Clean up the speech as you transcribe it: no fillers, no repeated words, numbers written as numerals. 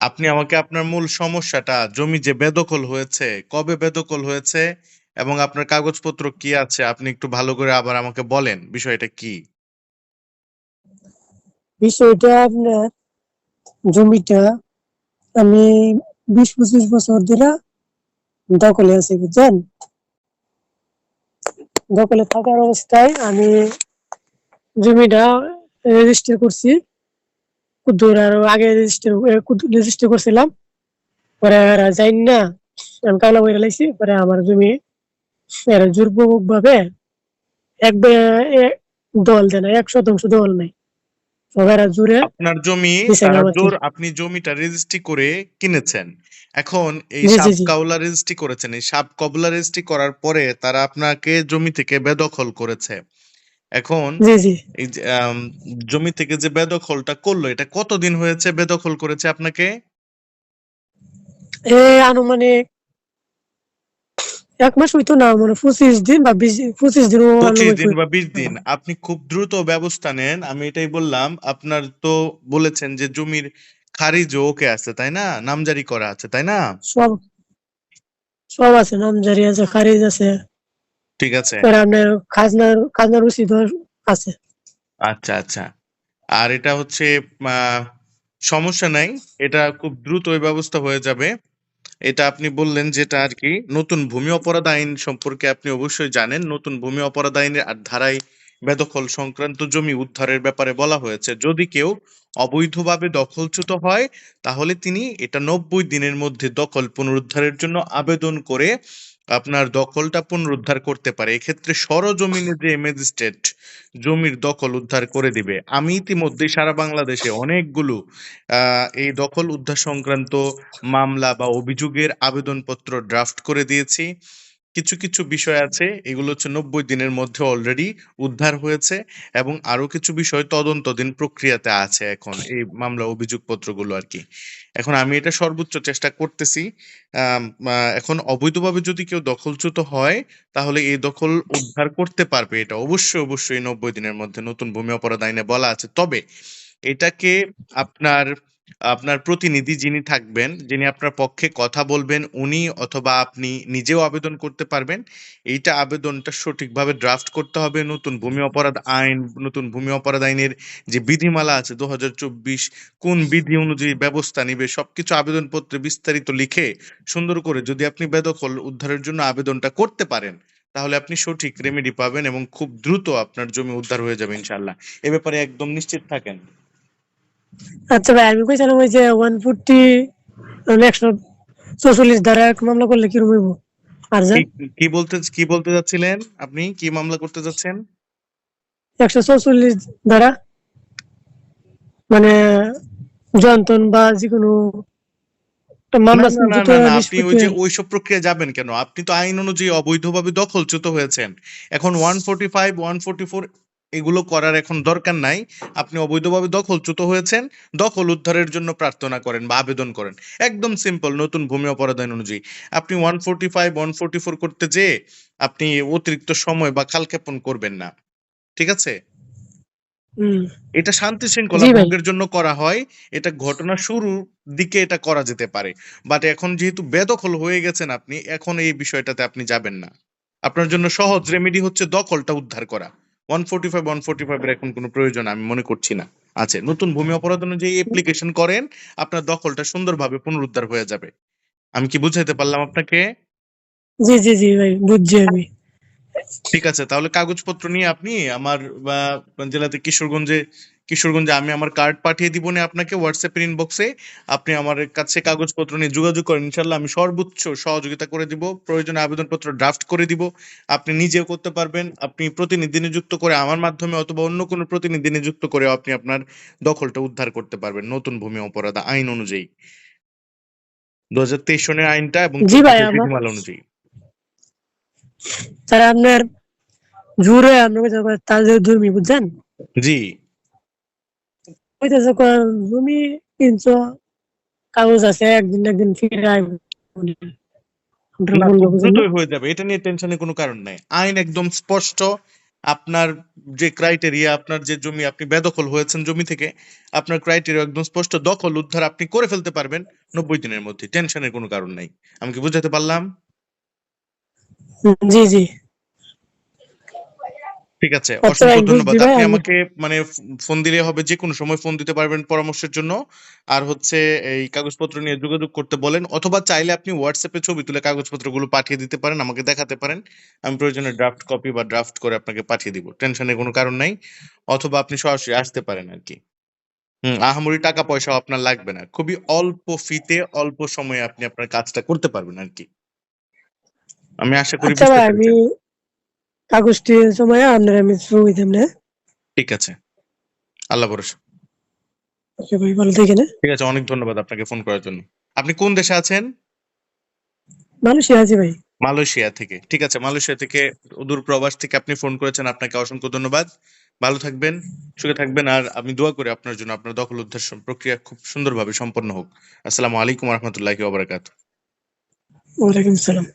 আপনি আমাকে আপনার মূল সমস্যাটা, জমি যে বেদখল হয়েছে, কবে বেদখল হয়েছে এবং আপনার কাগজপত্র কি আছে, আপনি একটু ভালো করে আবার আমাকে বলেন বিষয়টা কি? বিষয়টা আপনার জমিটা আমি 20-25 বছর ধরে দখলে আছি, বুঝছেন? দখলে থাকার অবস্থায় আমি জমিটা রেজিস্টার করছি। কুদ্দুর আরো আগে রেজিস্টার করছিলাম। পরে এরা যাই না, আমি কাগলা বইরা লাইছি। পরে আমার জমি এরা জোরপূর্বক ভাবে এক দল দেয় না, 1 শতাংশ দল নাই, সবাই এরা জুড়ে আপনার জমি দিছে তারা আমাকে। জোর, আপনি জমিটা রেজিস্ট্রি করে কিনেছেন। এখন এই জি জি সাব জি কাউলা রেজিস্ট্রি করেছেন, এই সাব কবলা রেজিস্ট্রি করার পরে তারা আপনাকে জমি থেকে বেদখল করেছে। এখন জি জি। এই যে জমি থেকে যে বেদখলটা করলো, এটা কতদিন হয়েছে বেদখল করেছে আপনাকে? আনুমানিক 1 মাস হইতো না, মানে 25 দিন বা 25 দিন 25 আনুমানিক দিন বা 20 হইতো। দিন। আপনি খুব দ্রুত ব্যবস্থা নেন, আমি এটাই বললাম। আপনার তো বলেছেন যে জমির খারিজও ওকে আছে, তাই না? নামজারি করা আছে, তাই না? সব সব আছে, নামজারি আছে, খারিজ আছে, ঠিক আছে। পরে আপনার খাজনার রসিদ আছে। আচ্ছা, আচ্ছা। আর এটা হচ্ছে সমস্যা নাই। এটা খুব দ্রুত ওই ব্যবস্থা হয়ে যাবে। এটা আপনি বললেন যেটা আরকি নতুন ভূমি অপরাধ আইন সম্পর্কে আপনি অবশ্যই জানেন। নতুন ভূমি অপরাধ আইনের ধারায় বেদখল সংক্রান্ত জমি উদ্ধারের ব্যাপারে বলা হয়েছে। যদি কেউ অবৈধভাবে দখলচ্যুত হয়, তাহলে তিনি এটা ৯০ দিনের মধ্যে দখল পুনরুদ্ধারের জন্য আবেদন করে আপনার দখলটা পুনরুদ্ধার করতে পারে। এক্ষেত্রে সরজমিনে যে ম্যাজিস্ট্রেট জমির দখল উদ্ধার করে দিবে। আমি ইতিমধ্যেই সারা বাংলাদেশে অনেকগুলো এই দখল উদ্ধার সংক্রান্ত মামলা বা অভিযোগের আবেদনপত্র ড্রাফট করে দিয়েছি। কিছু, কিছু বিষয় আছে, এগুলো হচ্ছে ৯০ দিনের মধ্যে অলরেডি উদ্ধার হয়েছে এবং আরো কিছু বিষয় তদন্তধীন প্রক্রিয়াতে আছে এখন এই মামলা অভিযোগপত্রগুলো আরকি। এখন আমি এটা সর্বোচ্চ চেষ্টা করতেছি। আম আ এখন অবৈধভাবে যদি কেউ দখলচ্যুত হয়, তাহলে এই দখল উদ্ধার করতে পারবে। এটা অবশ্যই, অবশ্যই ৯০ দিনের মধ্যে নতুন ভূমি অপরাধ আইনে বলা আছে। তবে এটাকে আপনার আপনার প্রতিনিধি যিনি থাকবেন, যিনি আপনার পক্ষে কথা বলবেন, উনি অথবা আপনি নিজেও আবেদন করতে পারবেন। এইটা আবেদনটা সঠিকভাবে ড্রাফট করতে হবে। নতুন ভূমি অপরাধ আইন, নতুন ভূমি অপরাধ আইনের যে বিধিমালা আছে ২০২৪, কোন বিধি অনুযায়ী ব্যবস্থা নিবে, সবকিছু আবেদনপত্রে বিস্তারিত লিখে সুন্দর করে যদি আপনি বেদখল উদ্ধারের জন্য আবেদনটা করতে পারেন, তাহলে আপনি সঠিক রেমেডি পাবেন এবং খুব দ্রুত আপনার জমি উদ্ধার হয়ে যাবে ইনশাআল্লাহ। এ ব্যাপারে একদম নিশ্চিত থাকেন। আচ্ছা ভাই, আমি কইছিলাম ওই যে 140 ধারা এক মামলা করলে কিরকম হইব? আর কি যান কি বলতে যাচ্ছিলেন? আপনি কি মামলা করতে যাচ্ছেন? 144 ধারা, মানে যন্ত্রণ বা যেকোনো একটা না, মামলা না, না, দ্রুত না, না। আপনি ওই নিষ্পত্তি যে হয়। ওইসব প্রক্রিয়ায় যাবেন কেন? আপনি তো আইন অনুযায়ী অবৈধভাবে দখলচ্যুত হয়েছেন। এখন 145, 144 এগুলো করার এখন দরকার নাই। আপনি অবৈধভাবে দখলচ্যুত হয়েছেন। দখল উদ্ধারের জন্য প্রার্থনা করেন বা আবেদন করেন। একদম সিম্পল নতুন ভূমি অপরাধ আইন অনুযায়ী। আপনি 145, 144 করতে যেয়ে আপনি অতিরিক্ত সময় বা কালক্ষেপণ করবেন না। ঠিক আছে? হুম। এটা শান্তি শৃঙ্খলা জি ভাই। ভঙ্গের জন্য করা হয়। এটা ঘটনার শুরুর দিকে এটা করা যেতে পারে। বাট এখন যেহেতু বেদখল হয়ে গেছেন আপনি, এখন এই বিষয়টাতে আপনি যাবেন না। আপনার জন্য সহজ রেমেডি হচ্ছে দখলটা উদ্ধার করা। 145, 145 এর এখন কোনো প্রয়োজন আমি মনে করছি না। আছে। নতুন ভূমি অপরাধ অনুযায়ী অ্যাপ্লিকেশন করেন, আপনার দখলটা সুন্দরভাবে পুনরুদ্ধার হয়ে যাবে। আমি কি বুঝাইতে পারলাম আপনাকে? জি জি জি ভাই, বুঝছি আমি। ঠিক আছে। তাহলে কাগজপত্র নিয়ে আপনি আমার বা জেলাতে কিশোরগঞ্জে আমি আমার কার্ড পাঠিয়ে দিবনে আপনাকে WhatsApp এর ইনবক্সে। আপনি আমার কাছে কাগজপত্র নিয়ে যোগাযোগ করেন। ইনশাআল্লাহ আমি সর্বোচ্চ সহযোগিতা করে দিব। প্রয়োজনে আবেদনপত্র ড্রাফট করে দিব। আপনি নিজেও করতে পারবেন। আপনি প্রতিনিধি নিযুক্ত করে আমার মাধ্যমে অথবা অন্য কোনো প্রতিনিধি নিযুক্ত করেও আপনি আপনার দখলটা উদ্ধার করতে পারবেন নতুন ভূমি অপরাধ আইন অনুযায়ী। ২০২৩ সনের আইনটা এবং জি ভাই, ২৪ এর আমার বিধিমালা অনুযায়ী। তারা আপনার জুড়ে আপনার তাদের জমি, বুঝছেন? জি। কইতেছে জমি কিনছো, কাগজ আছে, একদিন না একদিন ফিরে আইব। আপনারা না, বললো, খুব বুঝেন না? দ্রুতই হয়ে যাবে। এটা নিয়ে টেনশনের কোনো কারণ নাই। আইন একদম স্পষ্ট আপনার যে ক্রাইটেরিয়া, আপনার যে জমি আপনি বেদখল হয়েছেন জমি থেকে, আপনার ক্রাইটেরিয়া একদম স্পষ্ট, দখল উদ্ধার আপনি করে ফেলতে পারবেন 90 দিনের মধ্যে। টেনশনের কোনো কারণ নাই। আমি কি বুঝাতে পারলাম? জি জি। ঠিক আছে, আচ্ছা অসংখ্য ভাই, ধন্যবাদ। বুঝছি ভাই আপনি আমি। আমাকে মানে ফোন দিলে হবে, যে কোনো সময় ফোন দিতে পারবেন পরামর্শের জন্য। আর হচ্ছে এই কাগজপত্র নিয়ে যোগাযোগ করতে বলেন, অথবা চাইলে আপনি হোয়াটসঅ্যাপে ছবি তুলে কাগজপত্রগুলো পাঠিয়ে দিতে পারেন, আমাকে দেখাতে পারেন। আমি প্রয়োজনে ড্রাফট কপি বা ড্রাফট করে আপনাকে পাঠিয়ে দিব। টেনশনের কোনো কারণ নাই। অথবা আপনি সরাসরি আসতে পারেন আরকি। আহামরি টাকা পয়সাও আপনার লাগবে না। খুবই অল্প ফিতে অল্প সময়ে আপনি আপনার কাজটা করতে পারবেন আরকি। আমি আশা করি আচ্ছা বুঝতে ভাই, আমি পেরেছেন। কাগজটি সময় আপনার আমি ছবি দেব না। ঠিক আছে। আল্লাহ ভরোসা। ওকে ভাই, ভালো থাকেন। ঠিক আছে, অনেক ধন্যবাদ আপনাকে ফোন করার জন্য। আপনি কোন দেশে আছেন? মালয়েশিয়া আছি ভাই। মালয়েশিয়া থেকে। ঠিক আছে, মালয়েশিয়া থেকে দূর প্রবাস থেকে আপনি ফোন করেছেন। আপনাকে অসংখ্য ধন্যবাদ। ভালো থাকবেন, সুখে থাকবেন। আর আমি দোয়া করি আপনার জন্য আপনার দখল উদ্ধার প্রক্রিয়া খুব সুন্দরভাবে সম্পন্ন হোক। আসসালামু আলাইকুম ওয়া রাহমাতুল্লাহি ওয়া বারাকাতুহু। ওয়ালাইকুম আসসালাম।